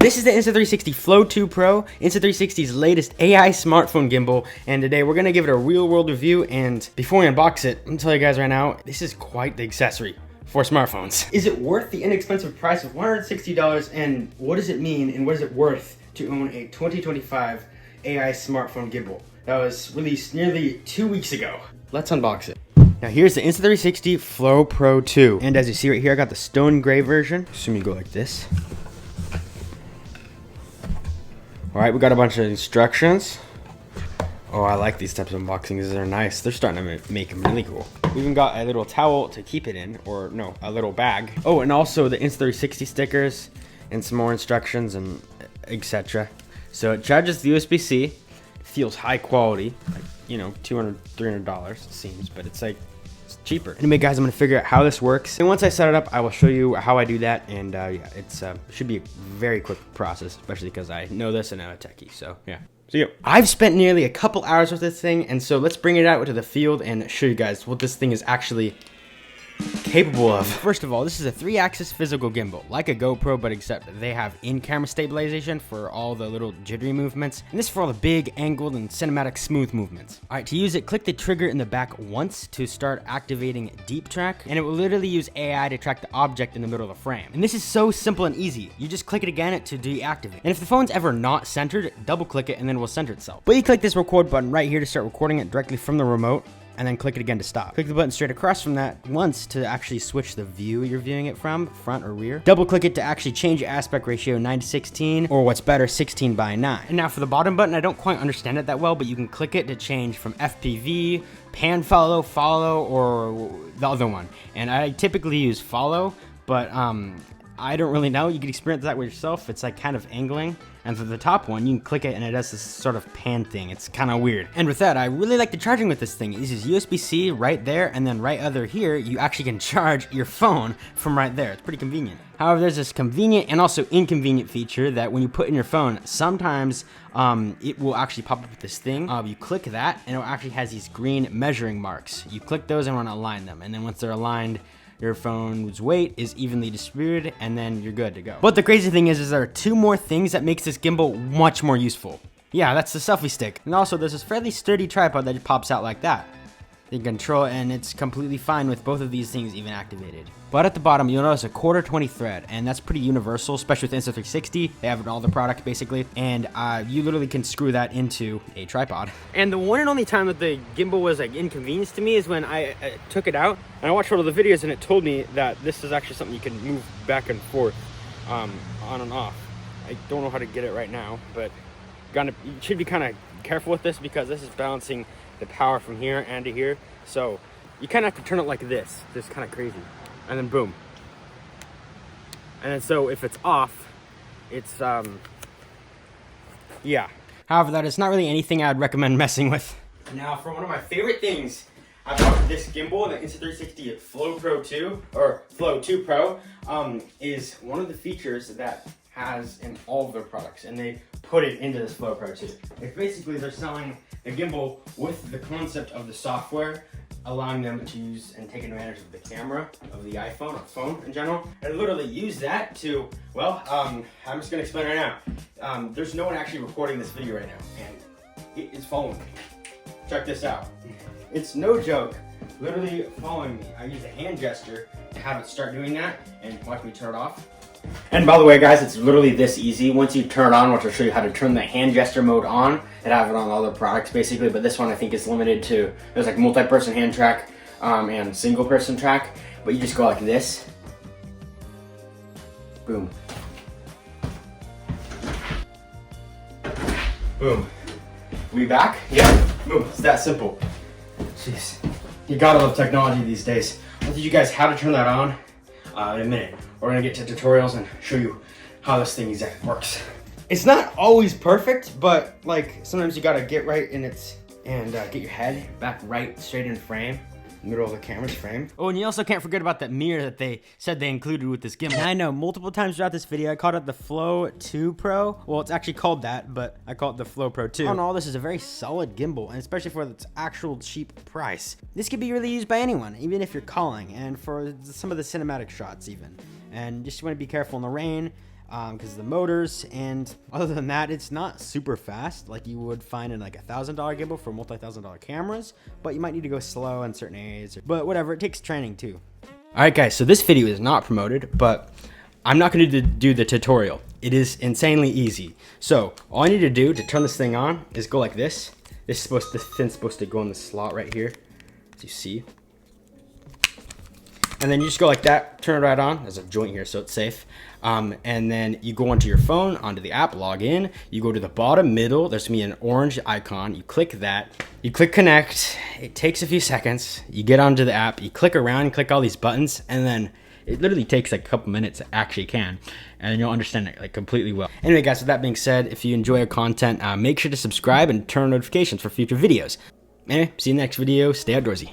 This is the Insta360 Flow 2 Pro, Insta360's latest AI smartphone gimbal, and today we're gonna give it a real-world review. And before we unbox it, I'm gonna tell you guys right now, this is quite the accessory for smartphones. Is it worth the inexpensive price of $160, and what does it mean, and what is it worth to own a 2025 AI smartphone gimbal that was released nearly 2 weeks ago? Let's unbox it. Now here's the Insta360 Flow Pro 2, and as you see right here, I got the stone gray version. Assume you go like this. All right, we got a bunch of instructions. Oh, I like these types of unboxings. They're nice. They're starting to make them really cool. We even got a little towel to keep it in, or no, a little bag. Oh, and also the Insta360 stickers and some more instructions and etc. So it charges the USB-C. It feels high quality, like, you know, $200, $300 it seems, but it's like, it's cheaper. Anyway, guys, I'm gonna figure out how this works. And once I set it up, I will show you how I do that. And yeah, it's should be a very quick process, especially because I know this and I'm a techie. So yeah, see you. I've spent nearly a couple hours with this thing, and so let's bring it out to the field and show you guys what this thing is actually capable of. First of all, this is a 3-axis physical gimbal, like a GoPro, but except they have in-camera stabilization for all the little jittery movements, and this is for all the big, angled, and cinematic smooth movements. All right, to use it, click the trigger in the back once to start activating Deep Track, and it will literally use AI to track the object in the middle of the frame. And this is so simple and easy. You just click it again to deactivate. And if the phone's ever not centered, double-click it, and then it will center itself. But you click this record button right here to start recording it directly from the remote, and then click it again to stop. Click the button straight across from that once to actually switch the view you're viewing it from, front or rear. Double click it to actually change your aspect ratio 9:16, or what's better, 16:9. And now for the bottom button, I don't quite understand it that well, but you can click it to change from FPV, pan follow, or the other one. And I typically use follow, but I don't really know. You can experience that with yourself. It's like kind of angling. And for the top one, you can click it and it does this sort of pan thing. It's kind of weird. And with that, I really like the charging with this thing. It uses USB-C right there, and then right other here, you actually can charge your phone from right there. It's pretty convenient. However, there's this convenient and also inconvenient feature that when you put in your phone, sometimes it will actually pop up with this thing. You click that, and it actually has these green measuring marks. You click those and want to align them. And then once they're aligned, your phone's weight is evenly distributed, and then you're good to go. But the crazy thing is there are 2 more things that makes this gimbal much more useful. Yeah, that's the selfie stick. And also there's this fairly sturdy tripod that pops out like that. You can control it, and it's completely fine with both of these things even activated. But at the bottom, you'll notice a 1/4 20 thread, and that's pretty universal, especially with Insta360. They have it in all the products basically, and you literally can screw that into a tripod. And the one and only time that the gimbal was like inconvenience to me is when I took it out, and I watched one of the videos, and it told me that this is actually something you can move back and forth, on and off. I don't know how to get it right now, but you should be kind of careful with this because this is balancing the power from here and to here. So you kind of have to turn it like this. It's kind of crazy. And then boom. And then so if it's off, it's yeah. However, that is not really anything I'd recommend messing with. Now for one of my favorite things about this gimbal, the Insta360 Flow Pro 2, or Flow 2 Pro, is one of the features that has in all of their products, and they put it into this Flow Pro 2. It's basically they're selling a gimbal with the concept of the software, allowing them to use and take advantage of the camera of the iPhone or phone in general, and literally use that to, well, I'm just gonna explain right now. There's no one actually recording this video right now, and it is following me. Check this out. It's no joke, literally following me. I use a hand gesture to have it start doing that, and watch me turn it off. And by the way, guys, it's literally this easy. Once you turn it on, which I'll show you how to turn the hand gesture mode on, and have it on other products basically, but this one I think is limited to, there's like multi-person hand track and single-person track, but you just go like this. Boom. Boom. We back? Yeah. Boom. It's that simple. Jeez. You gotta love technology these days. I'll teach you guys how to turn that on in a minute. We're gonna get to tutorials and show you how this thing exactly works. It's not always perfect, but like sometimes you gotta get right in its, and get your head back right straight in frame, middle of the camera's frame. Oh, and you also can't forget about that mirror that they said they included with this gimbal. And I know multiple times throughout this video I called it the Flow 2 Pro. Well, it's actually called that, but I call it the Flow Pro 2. All in all, this is a very solid gimbal, and especially for its actual cheap price. This could be really used by anyone, even if you're calling, and for some of the cinematic shots even. And just want to be careful in the rain. because of the motors. And other than that, it's not super fast like you would find in like $1,000 gimbal for multi-$1,000 cameras, but you might need to go slow in certain areas. But whatever, it takes training too. All right, guys, so this video is not promoted, but I'm not going to do the tutorial. It is insanely easy. So all I need to do to turn this thing on is go like this. This fin's supposed to go in the slot right here, as you see. And then you just go like that, turn it right on. There's a joint here, so it's safe. And then you go onto your phone, onto the app, log in. You go to the bottom middle. There's gonna be an orange icon. You click that. You click connect. It takes a few seconds. You get onto the app. You click around, click all these buttons, and then it literally takes like a couple minutes. It actually can, and you'll understand it like completely well. Anyway, guys, with that being said, if you enjoy our content, make sure to subscribe and turn on notifications for future videos. Anyway, see you in the next video. Stay outdoorsy.